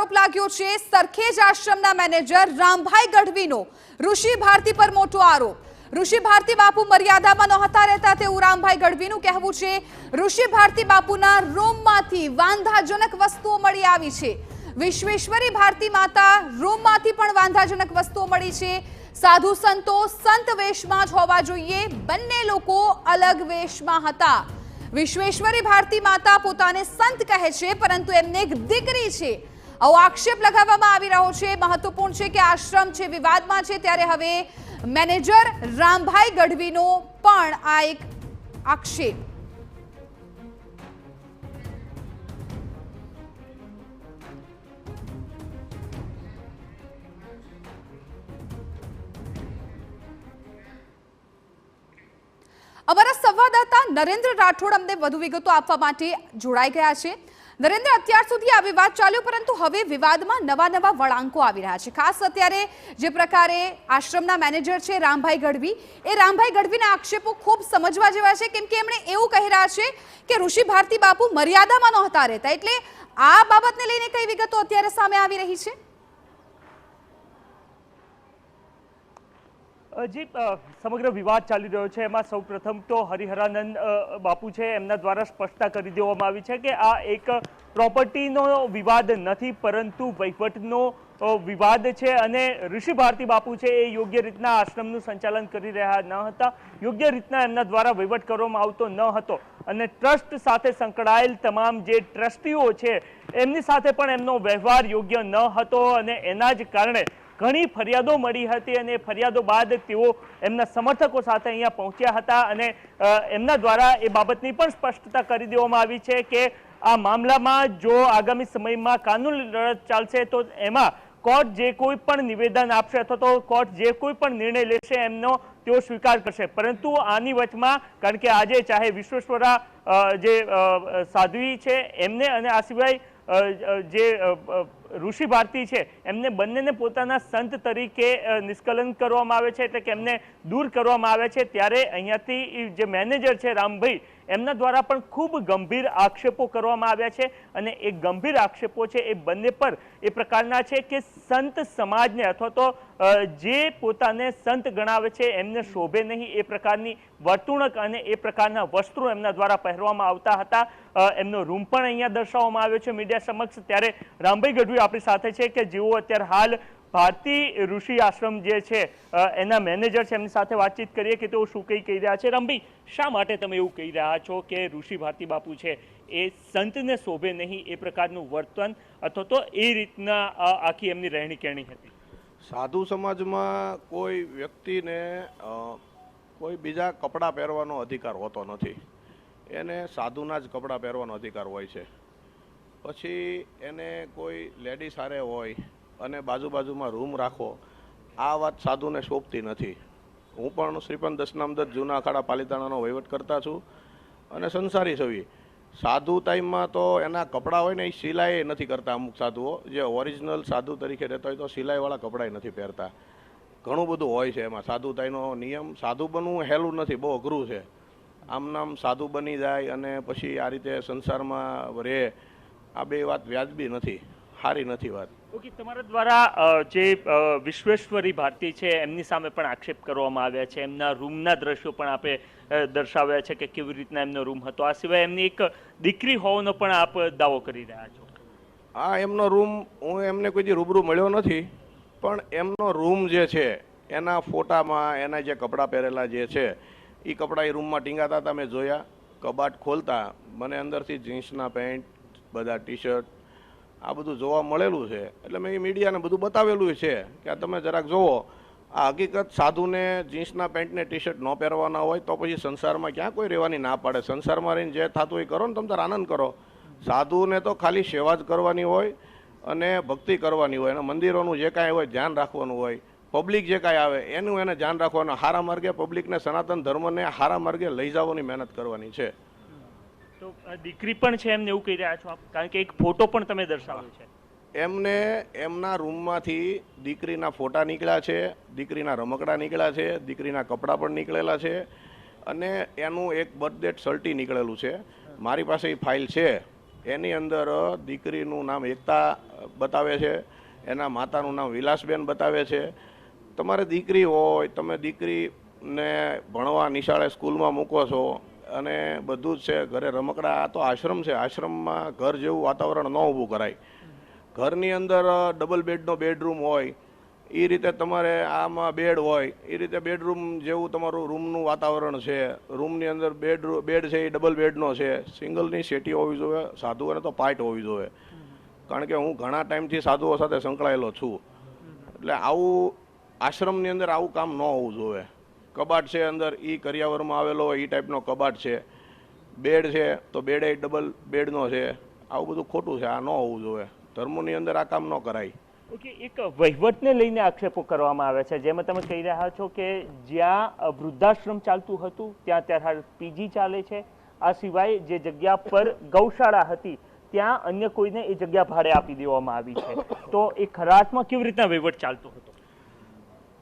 આરોપ લાગ્યો છે સરખેજ આશ્રમના મેનેજર રામભાઈ ગઢવીનો। ઋષિ ભારતી પર મોટો આરોપ। ઋષિ ભારતી બાપુ મર્યાદામાં નહોતા રહેતા તેવું રામભાઈ ગઢવીનું કહેવું છે। ઋષિ ભારતી બાપુના રૂમમાંથી વાંધાજનક વસ્તુઓ મળી આવી છે। વિશ્વેશ્વરી ભારતી માતા રૂમમાંથી પણ વાંધાજનક વસ્તુઓ મળી છે। સાધુ સંતો સંત વેશમાં જ હોવા જોઈએ, બંને લોકો અલગ વેશમાં હતા। વિશ્વેશ્વરી ભારતી માતા પોતાને સંત કહે છે, પરંતુ એમને એક દીકરી છે। આવો આક્ષેપ લગાવવામાં આવી રહ્યો છે। મહત્વપૂર્ણ છે કે આશ્રમ છે વિવાદમાં છે, ત્યારે હવે મેનેજર રામભાઈ ગઢવીનો પણ આ એક આક્ષેપ। અમારા સંવાદદાતા નરેન્દ્ર રાઠોડ અમને વધુ વિગતો આપવા માટે જોડાઈ ગયા છે। નરેન્દ્ર, અત્યાર સુધી આ વિવાદ ચાલ્યો, પરંતુ હવે વિવાદમાં નવા વળાંકો આવી રહ્યા છે। ખાસ અત્યારે જે પ્રકારે આશ્રમના મેનેજર છે રામભાઈ ગઢવી, એ રામભાઈ ગઢવીના આક્ષેપો ખૂબ સમજવા જેવા છે, કેમ કે એમણે એવું કહી રહ્યા છે કે ઋષિ ભારતી બાપુ મર્યાદામાં નહોતા રહેતા। એટલે આ બાબતને લઈને કઈ વિગતો અત્યારે સામે આવી રહી છે? જી, સમગ્ર વિવાદ ચાલી રહ્યો છે એમાં સૌપ્રથમ તો હરિહરાનંદ બાપુ છે એમના દ્વારા સ્પષ્ટતા કરી દેવામાં આવી છે કે આ એક પ્રોપર્ટીનો વિવાદ નથી, પરંતુ વહીવટનો વિવાદ છે। અને ઋષિ ભારતી બાપુ છે એ યોગ્ય રીતના આશ્રમનું સંચાલન કરી રહ્યા ન હતા, યોગ્ય રીતના એમના દ્વારા વહીવટ કરવામાં આવતો ન હતો, અને ટ્રસ્ટ સાથે સંકળાયેલ તમામ જે ટ્રસ્ટીઓ છે એમની સાથે પણ એમનો વ્યવહાર યોગ્ય ન હતો, અને એના જ કારણે ઘણી ફરિયાદો મળી હતી, અને ફરિયાદો બાદ તેઓ એમના સમર્થકો સાથે અહીંયા પહોંચ્યા હતા, અને એમના દ્વારા એ બાબતની પણ સ્પષ્ટતા કરી દેવામાં આવી છે કે આ મામલામાં જો આગામી સમયમાં કાનૂની લડત ચાલશે તો એમાં કોર્ટ જે કોઈ પણ નિવેદન આપશે અથવા તો કોર્ટ જે કોઈ પણ નિર્ણય લેશે એમનો તેઓ સ્વીકાર કરશે। પરંતુ આની વચમાં, કારણ કે આજે ચાહે વિશ્વેશ્વરા જે સાધ્વી છે એમને, અને આ સિવાય જે ઋષિ ભારતી છે એમને બંનેને પોતાના સંત તરીકે નિષ્કલંક કરવામાં આવે છે, એટલે કે એમને દૂર કરવામાં આવે છે। ત્યારે અહીંયાથી જે મેનેજર છે રામભાઈ, એમના દ્વારા પણ ખૂબ ગંભીર આક્ષેપો કરવામાં આવ્યા છે, અને એ ગંભીર આક્ષેપો છે એ બંને પર એ પ્રકારના છે કે સંત સમાજને અથવા તો જે પોતાને સંત ગણાવે છે એમને શોભે નહીં એ પ્રકારની વર્તણૂક અને એ પ્રકારના વસ્ત્રો એમના દ્વારા પહેરવામાં આવતા હતા। એમનો રૂમ પણ અહીંયા દર્શાવવામાં આવ્યો છે મીડિયા સમક્ષ। ત્યારે રામભાઈ ગઢવી આપણી સાથે છે કે જેઓ અત્યારે હાલ ભારતી ઋષિ આશ્રમ જે છે એના મેનેજર છે, એમની સાથે વાતચીત કરીએ કે તેઓ શું કહી રહ્યા છે। રામભાઈ, શા માટે તમે એવું કહી રહ્યા છો કે ઋષિ ભારતી બાપુ છે એ સંતને શોભે નહીં એ પ્રકારનું વર્તન અથવા તો એ રીતના આખી એમની રહેણી કહેણી હતી? સાધુ સમાજમાં કોઈ વ્યક્તિને કોઈ બીજા કપડાં પહેરવાનો અધિકાર હોતો નથી, એને સાધુના જ કપડાં પહેરવાનો અધિકાર હોય છે। પછી એને કોઈ લેડીઝ હારે હોય અને બાજુમાં રૂમ રાખો, આ વાત સાધુને શોભતી નથી। હું પણ શ્રીપંત દશનામદત્ત જૂના અખાડા પાલિતાણાનો વહીવટ કરતા છું, અને સંસારી છવી। સાધુ ટાઈમમાં તો એના કપડાં હોય ને એ સિલાઈ નથી કરતા। અમુક સાધુઓ જે ઓરિજિનલ સાધુ તરીકે રહેતા હોય તો સિલાઈવાળા કપડાં નથી પહેરતા। ઘણું બધું હોય છે એમાં સાધુતાઈનો નિયમ। સાધુ બનવું હેલું નથી, બહુ અઘરું છે। આમ નામ સાધુ બની જાય અને પછી આ રીતે સંસારમાં રહે, આ બે વાત વ્યાજબી નથી, સારી નથી વાત। ઓકે, તમારા દ્વારા જે વિશ્વેશ્વરી ભારતી છે એમની સામે પણ આક્ષેપ કરવામાં આવ્યા છે, એમના રૂમના દ્રશ્યો પણ આપે દર્શાવ્યા છે કે કેવી રીતના એમનો રૂમ હતો। આ સિવાય એમની એક દીકરી હોવાનો પણ આપ દાવો કરી રહ્યા છો? હા, એમનો રૂમ હું એમને કોઈ રૂબરૂ મળ્યો નથી, પણ એમનો રૂમ જે છે એના ફોટામાં એના જે કપડાં પહેરેલા જે છે એ કપડાં એ રૂમમાં ટીંગાતા હતા, મેં જોયા। કબાટ ખોલતા મને અંદરથી જીન્સના પેન્ટ, બધા ટી શર્ટ, આ બધું જોવા મળેલું છે। એટલે મેં એ મીડિયાને બધું બતાવેલું છે કે આ તમે જરાક જુઓ। આ હકીકત સાધુને જીન્સના પેન્ટ ને ટી શર્ટ ન પહેરવાના હોય તો પછી સંસારમાં ક્યાં કોઈ રહેવાની ના પાડે? સંસારમાં રહીને જે થતું એ કરો ને, તમે તાર આનંદ કરો। સાધુને તો ખાલી સેવા જ કરવાની હોય અને ભક્તિ કરવાની હોય, અને મંદિરોનું જે કાંઈ હોય ધ્યાન રાખવાનું હોય, પબ્લિક જે કાંઈ આવે એનું એને ધ્યાન રાખવાનું। સારા માર્ગે પબ્લિકને સનાતન ધર્મને સારા માર્ગે લઈ જવાની મહેનત કરવાની છે। તો દીકરી પણ છે એમને એવું કહી રહ્યા છો આપ? કારણ કે એક ફોટો પણ તમે દર્શાવ્યો છે। એમને એમના રૂમમાંથી દીકરીના ફોટા નીકળ્યા છે, દીકરીના રમકડા નીકળ્યા છે, દીકરીના કપડાં પણ નીકળેલા છે, અને એનું એક બર્થ ડેટ સર્ટી નીકળેલું છે। મારી પાસે એ ફાઇલ છે, એની અંદર દીકરીનું નામ એકતા બતાવે છે, એના માતાનું નામ વિલાસબેન બતાવે છે. તમારે દીકરી હોય, તમે દીકરીને ભણવા નિશાળે સ્કૂલમાં મૂકો છો અને બધું જ છે, ઘરે રમકડા. આ તો આશ્રમ છે, આશ્રમમાં ઘર જેવું વાતાવરણ ન ઊભું કરાય. ઘરની અંદર ડબલ બેડનો બેડરૂમ હોય એ રીતે તમારે આમાં બેડ હોય એ રીતે બેડરૂમ જેવું તમારું રૂમનું વાતાવરણ છે. રૂમની અંદર બેડ છે એ ડબલ બેડનો છે, સિંગલની સેટી હોવી જોઈએ. સાધુઓને તો પાઇટ હોવી જોઈએ, કારણ કે હું ઘણા ટાઈમથી સાધુઓ સાથે સંકળાયેલો છું. એટલે આવું આશ્રમની અંદર આવું કામ ન હોવું જોઈએ. કબાટ છે અંદર એ કરિયાવરમાં આવેલો હોય એ ટાઈપનો કબાટ છે. બેડ છે તો બેડ એ ડબલ બેડનો છે. આવું બધું ખોટું છે, આ ન હોવું જોઈએ. ધર્મોની અંદર આ કામ ન કરાય. ઓકે, એક વહીવટને લઈને આક્ષેપો કરવામાં આવે છે, જેમાં તમે કહી રહ્યા છો કે જ્યાં વૃદ્ધાશ્રમ ચાલતું હતું ત્યાં અત્યારે પીજી ચાલે છે. આ સિવાય જે જગ્યા પર ગૌશાળા હતી ત્યાં અન્ય કોઈને એ જગ્યા ભાડે આપી દેવામાં આવી છે. તો એ ખરા અર્થમાં કેવી રીતના વહીવટ ચાલતો હતો?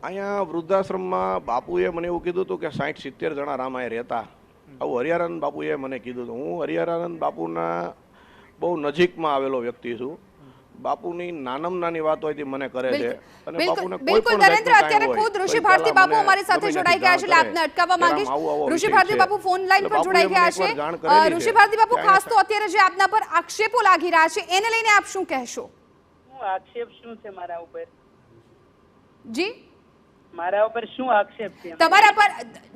અહીંયા વૃદ્ધાશ્રમમાં બાપુએ મને એવું કીધું હતું કે 60-70 જણા રામાએ રહેતા. આવું હરિહરાનંદ બાપુએ મને કીધું હતું. હું હરિહરાનંદ બાપુના બહુ નજીકમાં આવેલો વ્યક્તિ છું. બાપુની નાનામાં નાની વાત હોય તે મને કરે છે અને બાપુને કોઈ બિલકુલ પણ નરેન્દ્ર, અત્યારે ખુદ ઋષિ ભારતી બાપુ અમારી સાથે જોડાઈ ગયા છે, એટલે આપને અટકાવવા માંગીશ. ઋષિ ભારતી બાપુ ફોન લાઈન પર જોડાઈ ગયા છે. ઋષિ ભારતી બાપુ, ખાસ તો અત્યારે જે આપના પર આક્ષેપો લાગી રહ્યા છે એને લઈને આપ શું કહેશો? આક્ષેપ શું છે મારા ઉપર? જી, મારા ઉપર શું આક્ષેપ છે? તમારા પર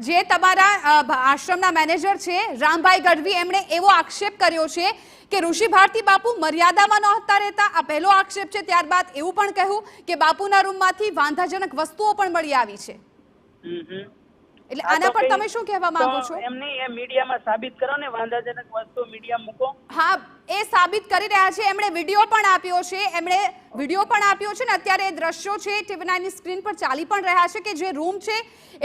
જે તમારા આશ્રમના મેનેજર છે રામભાઈ ગઢવી, એમણે એવો આક્ષેપ કર્યો છે કે ઋષિ ભારતી બાપુ મર્યાદામાં નહોતા રહેતા. આ પહેલો આક્ષેપ છે. ત્યારબાદ એવું પણ કહ્યું કે બાપુના રૂમમાંથી વાંધાજનક વસ્તુઓ પણ મળી આવી છે. એટલે આના પર તમે શું કહેવા માંગો છો? એમને એ મીડિયામાં સાબિત કરો ને, વાંધાજનક વસ્તુ મીડિયા મૂકો. હા, એ સાબિત કરી રહ્યા છે. એમણે વિડીયો પણ આપ્યો છે, ને અત્યારે એ દ્રશ્યો છે ટીવી9 ની સ્ક્રીન પર ચાલી પણ રહ્યા છે કે જે રૂમ છે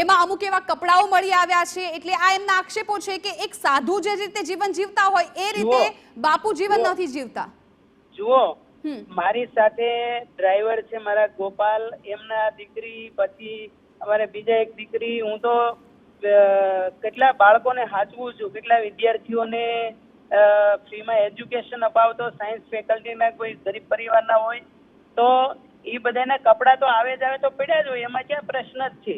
એમાં અમુક એવા કપડાઓ મળી આવ્યા છે. એટલે આ એમના આક્ષેપો છે કે એક સાધુ જે રીતે જીવન જીવતા હોય એ રીતે બાપુ જીવન નથી જીવતા. જુઓ, મારી સાથે ડ્રાઈવર છે મારા ગોપાલ, એમના દીકરી, પછી અમારે બીજા એક દીકરી. હું તો કેટલા બાળકોને સાચવું છું, કેટલા વિદ્યાર્થીઓને ફ્રીમાં એજ્યુકેશન અપાવતો. સાયન્સ ફેકલ્ટીના કોઈ ગરીબ પરિવારના હોય તો એ બધાના કપડા તો આવે જ આવે તો પડ્યા જ હોય, એમાં ક્યાં પ્રશ્ન જ છે.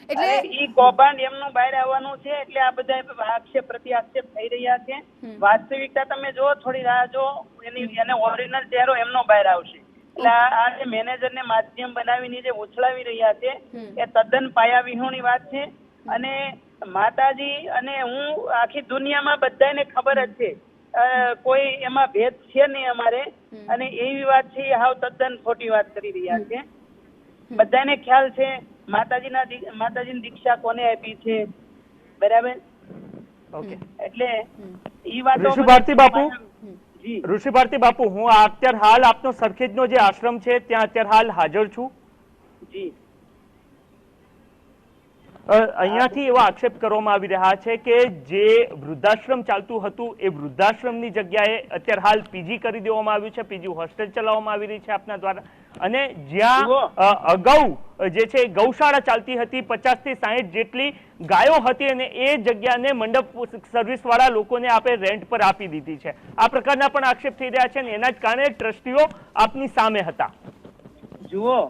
એટલે ઈ કૌભાંડ એમનું બહાર આવવાનું છે, એટલે આ બધા આક્ષેપ પ્રતિ આક્ષેપ થઈ રહ્યા છે. વાસ્તવિકતા તમે જો, થોડી રાહ જો, એને ઓરિજિનલ ચહેરો એમનો બહાર આવશે. એટલે આ જે મેનેજરને માધ્યમ બનાવીને જે ઉછળાવી રહ્યા છે એ તદ્દન પાયા વિહોણી વાત છે. અને માતાજી અને હું આખી દુનિયામાં બધાને ખબર જ છે, કોઈ એમાં ભેદ છે નહીં અમારે. અને એવી વાત છે એ હાવ તદ્દન ખોટી વાત કરી રહ્યા છે. બધાને ખ્યાલ છે માતાજીની દીક્ષા કોને આપી છે, બરાબર? ઓકે, એટલે ઈ વાતો ઋષિ ભારતી બાપુ, ઋષિ ભારતી બાપુ, હું અત્યારે હાલ આપનો સરખેજનો જે આશ્રમ છે ત્યાં અત્યારે હાલ હાજર છું. જી, અહીંયાથી એવા આક્ષેપ કરવામાં આવી રહ્યા છે કે જે વૃદ્ધાશ્રમ ચાલતું હતું એ વૃદ્ધાશ્રમની જગ્યાએ અત્યારે હાલ પીજી કરી દેવામાં આવ્યું છે, પીજી હોસ્ટેલ ચલાવવામાં આવી રહી છે આપના દ્વારા. અને જ્યાં અગાઉ જે છે ગૌશાળા ચાલતી હતી, 50 થી 60 જેટલી ગાયો હતી અને એ જગ્યાને મંડપ સર્વિસ વાળા લોકોને આપણે રેન્ટ પર આપી દીધી છે. આ પ્રકારના પણ આક્ષેપ થઈ રહ્યા છે અને એના જ કારણે ટ્રસ્ટીઓ આપની સામે હતા. જુઓ,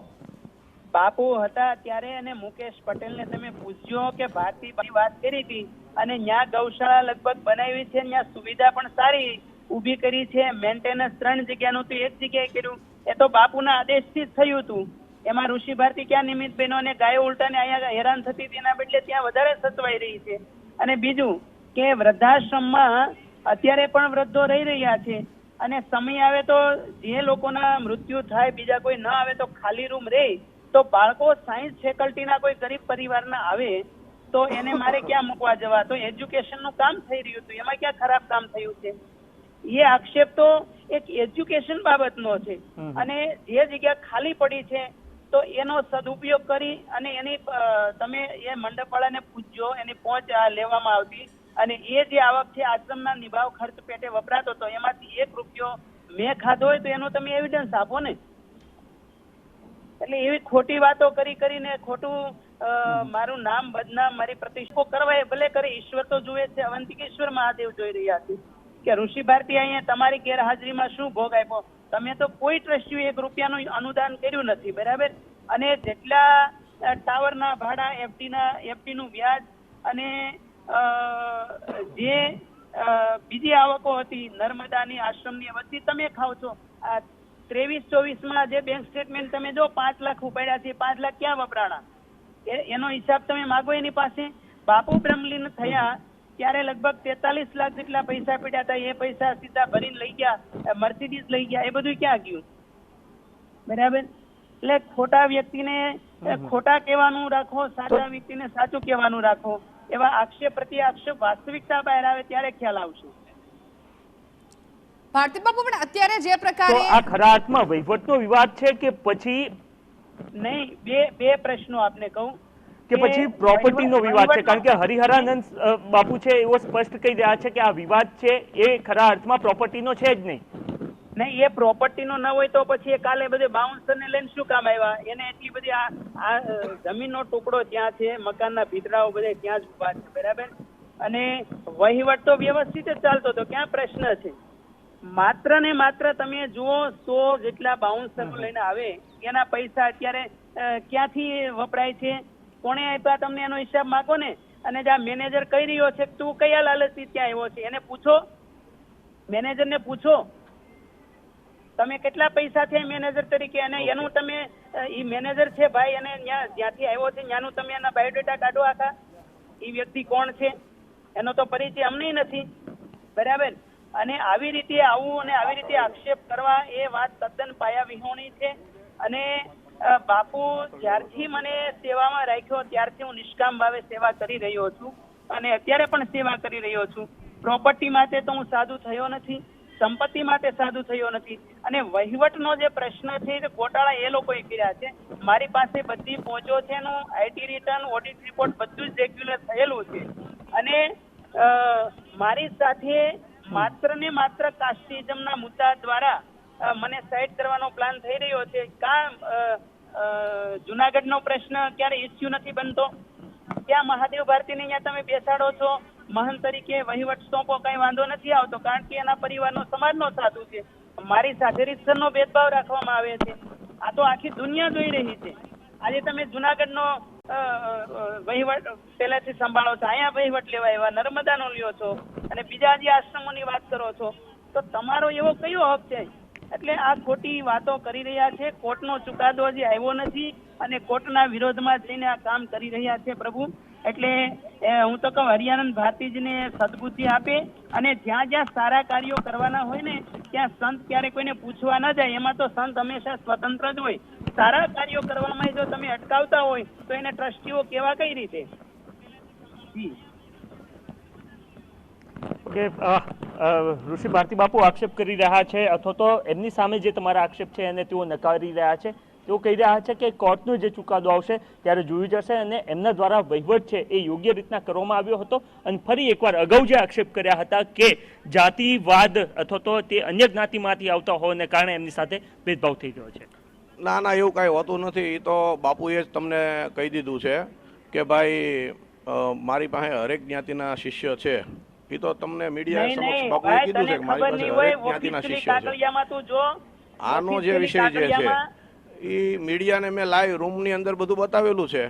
બાપુ હતા ત્યારે અને મુકેશ પટેલને તમે પૂછજો કે ભારતીભાઈ વાત કરી હતી અને ત્યાં ગૌશાળા લગભગ બનાવી છે, ત્યાં સુવિધા પણ સારી ઊભી કરી છે. મેન્ટેનન્સ 3 જગ્યાનું તો એક જગ્યાએ કર્યું. એ તો બાપુના આદેશથી જ થયું હતું. એમાં ઋષિ ભારતી ક્યાં નિમિત્ત બહેનો અને ગાયો ઉલટાને અહીંયા હેરાન થતી હતી, એના બદલે ત્યાં વધારે સચવાઈ રહી છે. અને બીજું કે વૃદ્ધાશ્રમમાં અત્યારે પણ વૃદ્ધો રહી રહ્યા છે અને સમય આવે તો જે લોકોના મૃત્યુ થાય, બીજા કોઈ ન આવે તો ખાલી રૂમ રહે, તો બાળકો સાયન્સ ફેકલ્ટીના કોઈ ગરીબ પરિવારના આવે તો એને મારે ક્યાં મૂકવા જવા? તો એજ્યુકેશનનું કામ થઈ રહ્યું હતું, એમાં ક્યાં ખરાબ કામ થયું છે? એ આક્ષેપ તો એક એજ્યુકેશન બાબતનો છે. અને જે જગ્યા ખાલી પડી છે તો એનો સદુપયોગ કરી અને એની તમે એ મંડપવાળાને પૂછજો, એની પહોંચ લેવામાં આવતી અને એ જે આવક છે આશ્રમના નિભાવ ખર્ચ પેટે વપરાતો હતો, એમાંથી 1 રૂપિયો મેં ખાધો હોય તો એનો તમે એવિડન્સ આપો ને. એટલે એવી ખોટી વાતો કરીને ખોટું મારું નામ બદનામ, મારી પ્રતિષ્ઠા કરવા એ ભલે કરે, ઈશ્વર તો જુએ છે. અવંતિકેશ્વર મહાદેવ જોઈ રહ્યા છે કે ઋષિ ભારતી અહીંયા તમારી ગેરહાજરીમાં શું ભોગ આપ્યો. તમે તો કોઈ ટ્રસ્ટીઓ 1 રૂપિયાનું અનુદાન કર્યું નથી, બરાબર. અને જેટલા ટાવરના ભાડા, એફડી નું વ્યાજ અને જે બીજી આવકો હતી નર્મદાની, આશ્રમની, બધી તમે ખાવ છો. આ 23-24 જે બેંક સ્ટેટમેન્ટ તમે જો 5 લાખ ઉપાડ્યા છે, 5 લાખ ક્યાં વપરાણા એનો હિસાબ તમે માગો એની પાસે. બાપુ બ્રહ્મલીન થયા ત્યારે લગભગ 43 લાખ જેટલા પૈસા પડ્યા હતા, એ પૈસા સીધા ભરીને લઈ ગયા, મર્સિડીઝ લઈ ગયા, એ બધું ક્યાં ગયું, બરાબર. એટલે ખોટા વ્યક્તિને ખોટા કહેવાનું રાખો, સાચા વ્યક્તિને સાચું કહેવાનું રાખો. એવા આક્ષેપ પ્રતિ આક્ષેપ વાસ્તવિકતા બહાર આવે ત્યારે ખ્યાલ આવશે. ભારતી બાપુ, પણ અત્યારે જે તો પ્રકારે આ ખરા અર્થમાં વહીવટનો વિવાદ છે કે પછી નહીં? બે પ્રશ્નો આપને કહું કે પછી પ્રોપર્ટીનો વિવાદ છે? કારણ કે હરિહરાનંદ બાપુ છે એવો સ્પષ્ટ કહી રહ્યા છે કે આ વિવાદ છે એ ખરા અર્થમાં પ્રોપર્ટીનો છે જ નહીં. નહીં, એ પ્રોપર્ટીનો ન હોય તો પછી એ કાલે બધે બાઉન્સરને લઈને શું કામ આવ્યા? એને એટલી બધી આ જમીનનો ટુકડો ત્યાં છે, મકાનના ભીતરાઓ બધે ત્યાં જ ઉભા છે, બરાબર. અને વહીવટ તો વ્યવસ્થિત જ ચાલતો હતો, ક્યાં પ્રશ્ન છે? માત્ર ને માત્ર તમે જુઓ 100 જેટલા બાઉન્સરો લઈને આવે, એના પૈસા અત્યારે ક્યાંથી વપરાય છે, કોણે આપ્યા, તમને એનો હિસાબ માંગો ને. અને જે મેનેજર કહી રહ્યો છે તું કયા લાલચથી ત્યાં આવ્યો છે, એને પૂછો, મેનેજરને પૂછો તમે કેટલા પૈસા છે મેનેજર તરીકે, અને એનું તમે ઈ મેનેજર છે ભાઈ, અને જ્યાંથી આવ્યો છે ત્યાંનું તમે એના બાયોડેટા કાઢો આખા. ઈ વ્યક્તિ કોણ છે એનો તો પરિચય અમને નથી, બરાબર. અને આવી રીતે આવું અને આવી રીતે આક્ષેપ કરવા એ વાત તદ્દન પાયા વિહોણી છે. અને બાપુ જ્યારથી મને સેવામાં રાખ્યો ત્યારથી હું નિષ્કામ ભાવે સેવા કરી રહ્યો છું અને અત્યારે પણ સેવા કરી રહ્યો છું. પ્રોપર્ટી માટે તો હું સાધુ થયો નથી, સંપત્તિ માટે સાધુ થયો નથી. અને વહીવટનો જે પ્રશ્ન છે એ ગોટાળા એ લોકોએ કર્યા છે. મારી પાસે બધી પહોંચો છે, એનું આઈટી રિટર્ન, ઓડિટ રિપોર્ટ બધું જ રેગ્યુલર થયેલું છે. અને મારી સાથે માત્ર ને માત્ર કાસ્ટિઝમના મુદ્દા દ્વારા મને સાઇડ કરવાનો પ્લાન થઈ રહ્યો છે. જુનાગઢનો પ્રશ્ન ક્યારે ઇસ્યુ નથી બનતો? ત્યાં મહાદેવ ભારતીને અહીંયા તમે બેસાડો છો મહંત તરીકે, વહીવટ સોંપો, કઈ વાંધો નથી આવતો, કારણ કે એના પરિવારનો, સમાજનો સાધુ છે. મારી સાથે રીતસરનો ભેદભાવ રાખવામાં આવે છે. આ તો આખી દુનિયા જોઈ રહી છે. આજે તમે જુનાગઢનો વહીવટ પહેલાથી સંભાળો છો, અહીંયા વહીવટ લેવા એવા નર્મદાનો લ્યો છો અને બીજા જે આશ્રમોની વાત કરો છો, તો તમારો એવો કયો હક છે? એટલે આ ખોટી વાતો કરી રહ્યા છે. કોર્ટનો ચુકાદો હજી આવ્યો નથી અને કોર્ટના વિરોધમાં જઈને આ કામ કરી રહ્યા છે પ્રભુ. એટલે હું તો કહું હરિયાનંદ ભારતીજીને સદબુદ્ધિ આપે, અને જ્યાં જ્યાં સારા કાર્યો કરવાના હોય ને ત્યાં સંત ક્યારે કોઈને પૂછવા ન જાય. એમાં તો સંત હંમેશા સ્વતંત્ર જ હોય. સારા કાર્યો કરવામાં જો તમે અટકાવતા હોય તો એને ટ્રસ્ટીઓ કેવા કઈ રીતે? કે ઋષિ ભારતી બાપુ આક્ષેપ કરી રહ્યા છે, અથવા તો એમની સામે જે તમારા આક્ષેપ છે એને તેઓ નકારી રહ્યા છે. તેઓ કહી રહ્યા છે કે કોર્ટનો જે ચુકાદો આવશે ત્યારે જોયું જશે, અને એમના દ્વારા વહીવટ છે એ યોગ્ય રીતના કરવામાં આવ્યો હતો. અને ફરી એકવાર અગાઉ જે આક્ષેપ કર્યા હતા કે જાતિવાદ અથવા તો તે અન્ય જ્ઞાતિમાંથી આવતા હોવાને કારણે એમની સાથે ભેદભાવ થઈ ગયો છે. ના ના, એવું કાંઈ હોતું નથી. એ તો બાપુએ જ તમને કહી દીધું છે કે ભાઈ મારી પાસે હરેક જ્ઞાતિના શિષ્ય છે. એ તો તમને મીડિયા સમક્ષ બાપુએ કીધું છે કે મારી પાસે હરેક જ્ઞાતિના શિષ્ય છે. આનો જે વિષય જે છે એ મીડિયાને મેં લાઈવ રૂમની અંદર બધું બતાવેલું છે.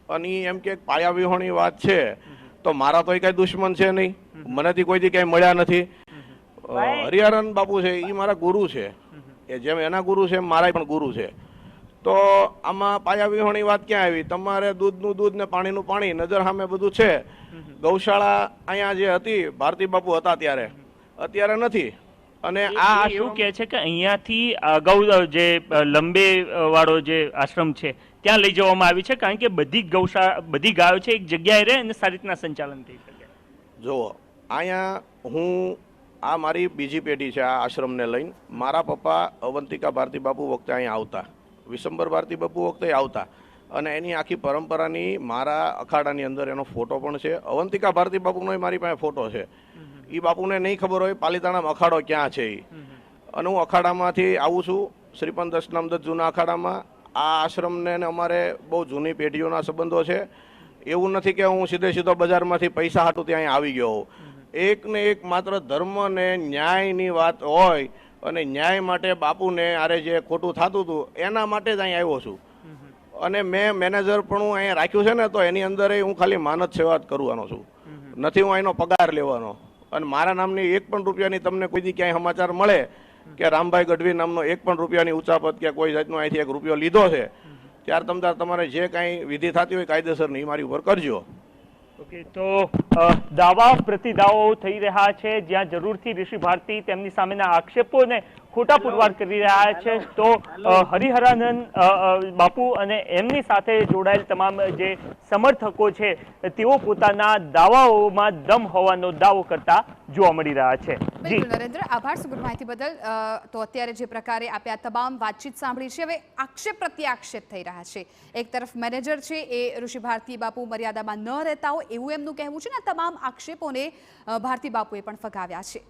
અને એ એમ કે પાયા વિહોણી વાત છે, તો મારા તો કઈ દુશ્મન છે નહીં, મનેથી કોઈથી કઈ મળ્યા નથી. હરિહરાનંદ બાપુ છે એ મારા ગુરુ છે, એ જેમ એના ગુરુ છે એમ મારા પણ ગુરુ છે. તો આમાં પાયા વિહોણી વાત ક્યાં આવી? તમારે દૂધનું દૂધ ને પાણીનું પાણી, નજર સામે બધું છે. ગૌશાળા અહીંયા જે હતી ભારતી બાપુ હતા ત્યારે, અત્યારે નથી. અને આ એવું કહે છે કે અહીંયાથી અગાઉ જે લંબે વાળો જે આશ્રમ છે ત્યાં લઈ જવામાં આવી છે, કારણ કે બધી ગૌશાળા, બધી ગાયો છે એક જગ્યાએ રહે અને સારી રીતના સંચાલન થઈ શકે. જુઓ, અહીંયા હું આ મારી બીજી પેઢી છે આ આશ્રમને લઈને. મારા પપ્પા અવંતિકા ભારતી બાપુ વખતે અહીંયા આવતા, વિશંબર ભારતી બાપુ વખતે આવતા, અને એની આખી પરંપરાની મારા અખાડાની અંદર એનો ફોટો પણ છે. અવંતિકા ભારતી બાપુનો મારી પાસે ફોટો છે. એ બાપુને નહીં ખબર હોય પાલીતાણામાં અખાડો ક્યાં છે એ. અને હું અખાડામાંથી આવું છું, શ્રીપંત દશનામદત્ત જૂના અખાડામાં. આ આશ્રમને અમારે બહુ જૂની પેઢીઓના સંબંધો છે. એવું નથી કે હું સીધો બજારમાંથી પૈસા હાટું ત્યાં આવી ગયો હોઉં. એક ને એક માત્ર ધર્મ ને ન્યાયની વાત હોય અને ન્યાય માટે બાપુને આરે જે ખોટું થતું હતું એના માટે જ અહીં આવ્યો છું. અને મેં મેનેજર પણ હું અહીંયા રાખ્યું છે ને, તો એની અંદર હું ખાલી માનદ સેવા જ કરવાનો છું, નથી હું અહીંનો પગાર લેવાનો. અને મારા નામની 1 પણ રૂપિયાની તમને કોઈ દી ક્યાંય સમાચાર મળે કે રામભાઈ ગઢવી નામનો 1 પણ રૂપિયાની ઉચાપત કે કોઈ જાતનો અહીંથી 1 રૂપિયો લીધો છે, ત્યારે તમારે જે કાંઈ વિધિ થતી હોય કાયદેસરની એ મારી ઉપર કરજો. ઓકે, તો દાવા પ્રતિદાવો થઈ રહ્યા છે, જ્યાં જરૂરથી ઋષિ ભારતી તેમની સામેના આક્ષેપોને ખોટા પુરવાર કરી રહ્યા છે. તો હરિહરાનંદ બાપુ અને એમની સાથે જોડાયેલ તમામ જે સમર્થકો છે તેઓ પોતાના દાવાઓમાં દમ હોવાનો દાવો કરતા જોવા મળી રહ્યા છે. બિલકુલ નરેન્દ્ર, આભાર સમગ્ર માહિતી બદલ. તો અત્યારે જે પ્રકારે આપણે આ તમામ વાતચીત સાંભળી છે, હવે આક્ષેપ પ્રત્યાક્ષેપ થઈ રહ્યા છે. એક તરફ મેનેજર છે એ ઋષિ ભારતી બાપુ મર્યાદામાં ન રહેતા હોય એવું એમનું કહેવું છે ને, તમામ આક્ષેપોને ભારતી બાપુએ પણ ફગાવ્યા છે.